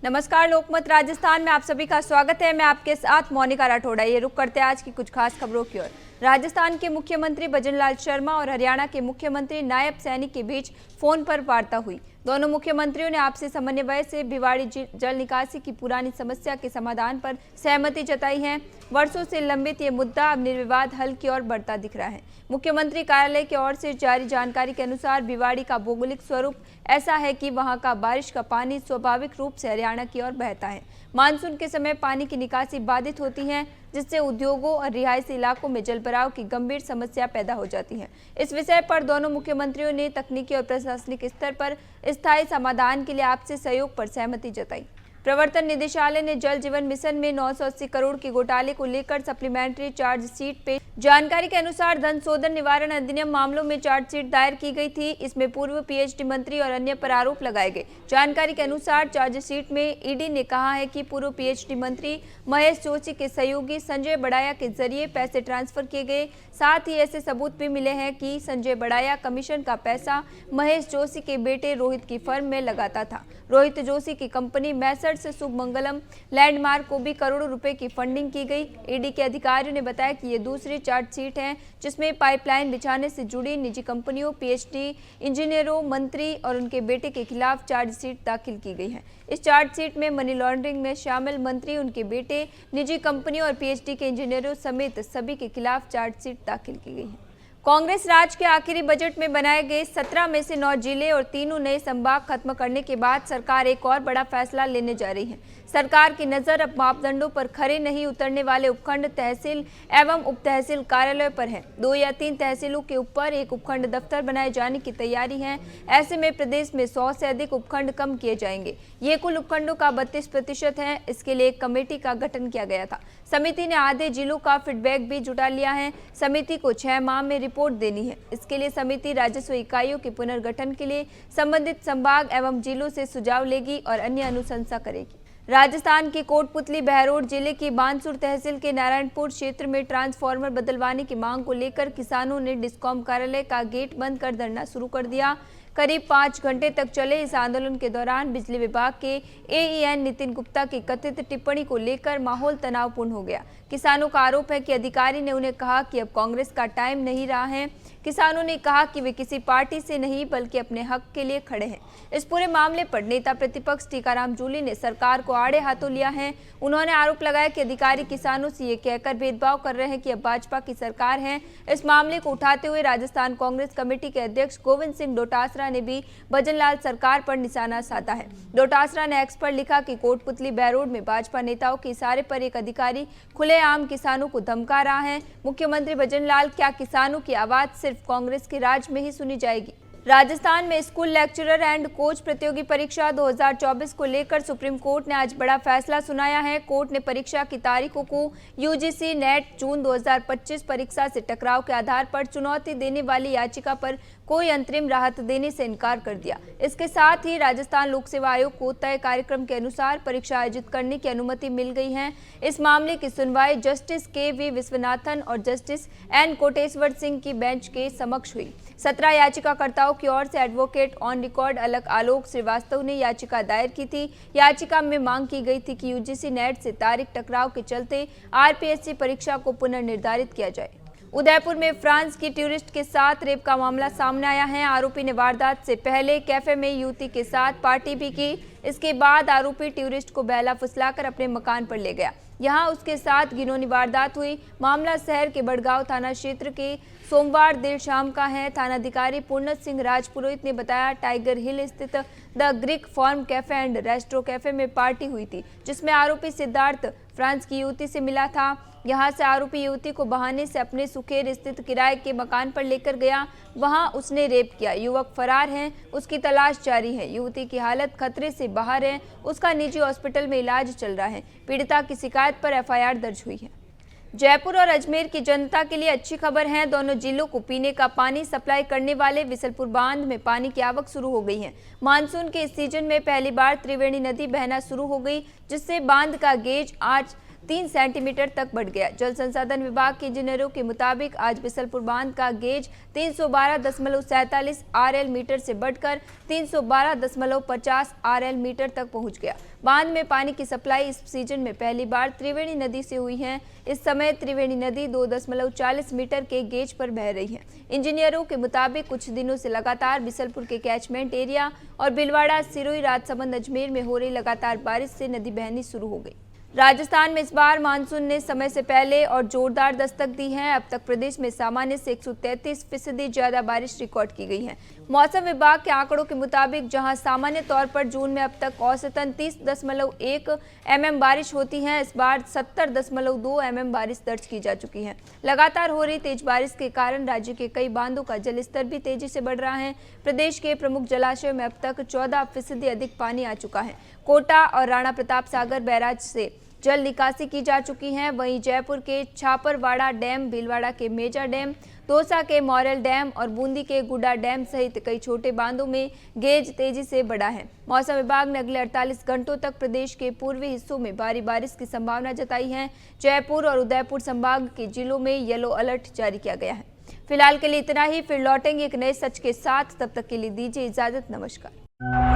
नमस्कार, लोकमत राजस्थान में आप सभी का स्वागत है। मैं आपके साथ मोनिका राठौड़ा। ये रुक करते हैं आज की कुछ खास खबरों की ओर। राजस्थान के मुख्यमंत्री भजनलाल शर्मा और हरियाणा के मुख्यमंत्री नायब सैनी के बीच फोन पर वार्ता हुई। दोनों मुख्यमंत्रियों ने आपसी समन्वय से भिवाड़ी जल निकासी की पुरानी समस्या के समाधान पर सहमति जताई है। वर्षों से लंबित ये मुद्दा अब निर्विवाद हल की ओर बढ़ता दिख रहा है। मुख्यमंत्री कार्यालय की ओर से जारी जानकारी के अनुसार भिवाड़ी का भौगोलिक स्वरूप ऐसा है कि वहां का बारिश का पानी स्वाभाविक रूप से हरियाणा की ओर बहता है। मानसून के समय पानी की निकासी बाधित होती है, जिससे उद्योगों और रिहायशी इलाकों में जलभराव की गंभीर समस्या पैदा हो जाती है। इस विषय पर दोनों मुख्यमंत्रियों ने तकनीकी और प्रशासनिक स्तर पर स्थायी समाधान के लिए आपसी सहयोग पर सहमति जताई। प्रवर्तन निदेशालय ने जल जीवन मिशन में 980 करोड़ के घोटाले को लेकर सप्लीमेंट्री चार्जशीट पे जानकारी के अनुसार धन शोधन निवारण अधिनियम मामलों में चार्जशीट दायर की गई थी। इसमें पूर्व पीएचडी मंत्री और अन्य पर आरोप लगाए गए। जानकारी के अनुसार चार्जशीट में ईडी ने कहा है कि पूर्व पीएचडी मंत्री महेश जोशी के सहयोगी संजय बड़ाया के जरिए पैसे ट्रांसफर किए गए। साथ ही ऐसे सबूत भी मिले हैं कि संजय बड़ाया कमीशन का पैसा महेश जोशी के बेटे रोहित की फर्म में लगाता था। रोहित जोशी की कंपनी मैसर्स से शुभ मंगलम लैंडमार्क को भी करोड़ों रुपए की फंडिंग की गई। ईडी के अधिकारियों ने बताया कि ये दूसरी चार्जशीट है जिसमें पाइपलाइन बिछाने से जुड़ी निजी कंपनियों, पीएचडी इंजीनियरों, मंत्री और उनके बेटे के खिलाफ चार्जशीट दाखिल की गई है। इस चार्जशीट में मनी लॉन्ड्रिंग में शामिल मंत्री, उनके बेटे, निजी कंपनियों और पीएचडी के इंजीनियरों समेत सभी के खिलाफ चार्जशीट दाखिल की गई है। कांग्रेस राज के आखिरी बजट में बनाए गए 17 में से 9 जिले और 3 नए संभाग खत्म करने के बाद सरकार एक और बड़ा फैसला लेने जा रही है। सरकार की नजर अब मापदंडों पर खरे नहीं उतरने वाले उपखंड तहसील एवं उप तहसील कार्यालय पर है। 2 या 3 तहसीलों के ऊपर एक उपखंड दफ्तर बनाए जाने की तैयारी है। ऐसे में प्रदेश में 100 से अधिक उपखंड कम किए जाएंगे। ये कुल उपखंडों का 32% है। इसके लिए एक कमेटी का गठन किया गया था। समिति ने आधे जिलों का फीडबैक भी जुटा लिया है। समिति को 6 माह में रिपोर्ट देनी है। इसके लिए समिति राजस्व इकाइयों के पुनर्गठन के लिए संबंधित संभाग एवं जिलों से सुझाव लेगी और अन्य अनुशंसा करेगी। राजस्थान के कोटपुतली बहरोड जिले की बानसूर तहसील के नारायणपुर क्षेत्र में ट्रांसफार्मर बदलवाने की मांग को लेकर किसानों ने डिस्कॉम कार्यालय का गेट बंद कर धरना शुरू कर दिया। करीब 5 घंटे तक चले इस आंदोलन के दौरान बिजली विभाग के एईएन नितिन गुप्ता की कथित टिप्पणी को लेकर माहौल तनावपूर्ण हो गया। किसानों का आरोप है कि अधिकारी ने उन्हें कहा कि अब कांग्रेस का टाइम नहीं रहा है। किसानों ने कहा कि वे किसी पार्टी से नहीं बल्कि अपने हक के लिए खड़े हैं। इस पूरे मामले पर नेता प्रतिपक्ष टीकाराम जूली ने सरकार को आड़े हाथों लिया है। उन्होंने आरोप लगाया कि अधिकारी किसानों से ये कहकर भेदभाव कर रहे हैं कि अब भाजपा की सरकार है। इस मामले को उठाते हुए राजस्थान कांग्रेस कमेटी के अध्यक्ष गोविंद सिंह डोटासरा ने भी भजनलाल सरकार पर निशाना साधा है। डोटासरा ने एक्स पर लिखा कि कोटपुतली बहरोड में भाजपा नेताओं के इशारे पर एक अधिकारी खुलेआम किसानों को धमका रहा है। मुख्यमंत्री भजनलाल, क्या किसानों की आवाज सिर्फ कांग्रेस के राज में ही सुनी जाएगी? राजस्थान में स्कूल लेक्चरर एंड कोच प्रतियोगी परीक्षा 2024 को लेकर सुप्रीम कोर्ट ने आज बड़ा फैसला सुनाया है। कोर्ट ने परीक्षा की तारीखों को यूजीसी नेट जून 2025 परीक्षा से टकराव के आधार पर चुनौती देने वाली याचिका पर कोई अंतरिम राहत देने से इनकार कर दिया। इसके साथ ही राजस्थान लोक सेवा आयोग को तय कार्यक्रम के अनुसार परीक्षा आयोजित करने की अनुमति मिल गई है। इस मामले की सुनवाई जस्टिस के.वी. विश्वनाथन और जस्टिस एन. कोटेश्वर सिंह की बेंच के समक्ष हुई। 17 याचिकाकर्ताओं की ओर से एडवोकेट ऑन रिकॉर्ड अलग आलोक श्रीवास्तव ने याचिका दायर की थी। याचिका में मांग की गई थी कि यूजीसी नेट से तारीख टकराव के चलते आरपीएससी परीक्षा को पुनर्निर्धारित किया जाए। उदयपुर में फ्रांस की टूरिस्ट के साथ रेप का मामला सामने आया है। आरोपी ने वारदात से पहले कैफे में युवती के साथ पार्टी भी की। इसके बाद आरोपी टूरिस्ट को बहला फुसलाकर अपने मकान पर ले गया। यहां उसके साथ घिनौनी वारदात हुई। मामला शहर के बड़गांव थाना क्षेत्र के सोमवार देर शाम का है। थानाधिकारी पूर्णत सिंह राजपुरोहित ने बताया, टाइगर हिल स्थित the Greek form cafe and restro cafe में पार्टी हुई थी, जिसमें आरोपी सिद्धार्थ फ्रांस की युवती से मिला था। यहां से आरोपी युवती को बहाने से अपने सुखेर स्थित किराए के मकान पर लेकर गया। वहां उसने रेप किया। युवक फरार है, उसकी तलाश जारी है। युवती की हालत खतरे से बाहर है। उसका निजी हॉस्पिटल में इलाज चल रहा है। पीड़िता की शिकायत पर एफआईआर दर्ज हुई है। जयपुर और अजमेर की जनता के लिए अच्छी खबर है। दोनों जिलों को पीने का पानी सप्लाई करने वाले विसलपुर बांध में पानी की आवक शुरू हो गई है। मानसून के इस सीजन में पहली बार त्रिवेणी नदी बहना शुरू हो गई, जिससे बांध का गेज आज 3 सेंटीमीटर तक बढ़ गया। जल संसाधन विभाग के इंजीनियरों के मुताबिक आज बिसलपुर बांध का गेज 312.47 आरएल मीटर से बढ़कर 312.50 आरएल मीटर तक पहुंच गया। बांध में पानी की सप्लाई इस सीजन में पहली बार त्रिवेणी नदी से हुई है। इस समय त्रिवेणी नदी 2.40 मीटर के गेज पर बह रही है। इंजीनियरों के मुताबिक कुछ दिनों से लगातार बिसलपुर के कैचमेंट एरिया और बिलवाड़ा, सिरोही, राजसमंद, अजमेर में हो रही लगातार बारिश से नदी बहनी शुरू हो गई। राजस्थान में इस बार मानसून ने समय से पहले और जोरदार दस्तक दी है। अब तक प्रदेश में सामान्य से 133% ज्यादा बारिश रिकॉर्ड की गई है। मौसम विभाग के आंकड़ों के मुताबिक जहां सामान्य तौर पर जून में अब तक औसतन 30.1 mm बारिश होती है, इस बार 70.2 mm बारिश दर्ज की जा चुकी है। लगातार हो रही तेज बारिश के कारण राज्य के कई बांधों का जलस्तर भी तेजी से बढ़ रहा है। प्रदेश के प्रमुख जलाशयों में अब तक 14% अधिक पानी आ चुका है। कोटा और राणा प्रताप सागर बैराज से जल निकासी की जा चुकी है। वहीं जयपुर के छापरवाड़ा डैम, भीलवाड़ा के मेजा डैम, दौसा के मॉरेल डैम और बूंदी के गुडा डैम सहित कई छोटे बांधों में गेज तेजी से बढ़ा है। मौसम विभाग ने अगले 48 घंटों तक प्रदेश के पूर्वी हिस्सों में भारी बारिश की संभावना जताई है। जयपुर और उदयपुर संभाग के जिलों में येलो अलर्ट जारी किया गया है। फिलहाल के लिए इतना ही, फिर लौटेंगे एक नए सच के साथ। तब तक के लिए दीजिए इजाजत। नमस्कार।